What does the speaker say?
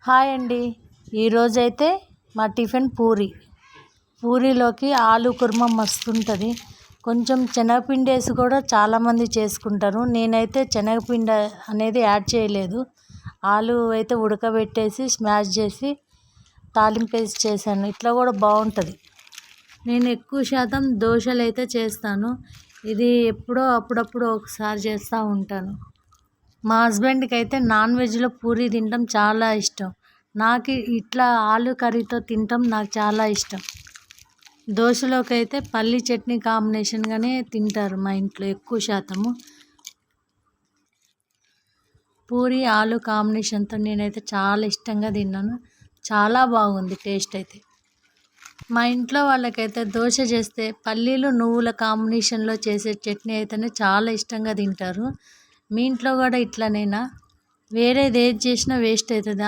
Hi అండి. ఈరోజైతే మా టిఫిన్ పూరీలోకి ఆలు కుర్మా మస్తు ఉంటుంది. కొంచెం శనగపిండి వేసి కూడా చాలామంది చేసుకుంటారు. నేనైతే శనగపిండి అనేది యాడ్ చేయలేదు. ఆలు అయితే ఉడకబెట్టేసి స్మాష్ చేసి తాలింపు వేసి చేశాను. ఇట్లా కూడా బాగుంటుంది. నేను ఎక్కువ శాతం దోశలు అయితే చేస్తాను. ఇది ఎప్పుడో అప్పుడప్పుడు ఒకసారి చేస్తూ ఉంటాను. మా హస్బెండ్కి అయితే నాన్ వెజ్లో పూరీ తినడం చాలా ఇష్టం. నాకు ఇట్లా ఆలు కర్రీతో తినడం నాకు చాలా ఇష్టం. దోశలోకి అయితే పల్లి చట్నీ కాంబినేషన్గానే తింటారు మా ఇంట్లో ఎక్కువ శాతము. పూరి ఆలు కాంబినేషన్తో నేనైతే చాలా ఇష్టంగా తిన్నాను. చాలా బాగుంది టేస్ట్ అయితే. మా ఇంట్లో వాళ్ళకైతే దోశ చేస్తే పల్లీలు నువ్వుల కాంబినేషన్లో చేసే చట్నీ అయితేనే చాలా ఇష్టంగా తింటారు. మీ ఇంట్లో కూడా ఇట్లనేనా? వేరేది ఏది చేసినా వేస్ట్ అవుతుంది.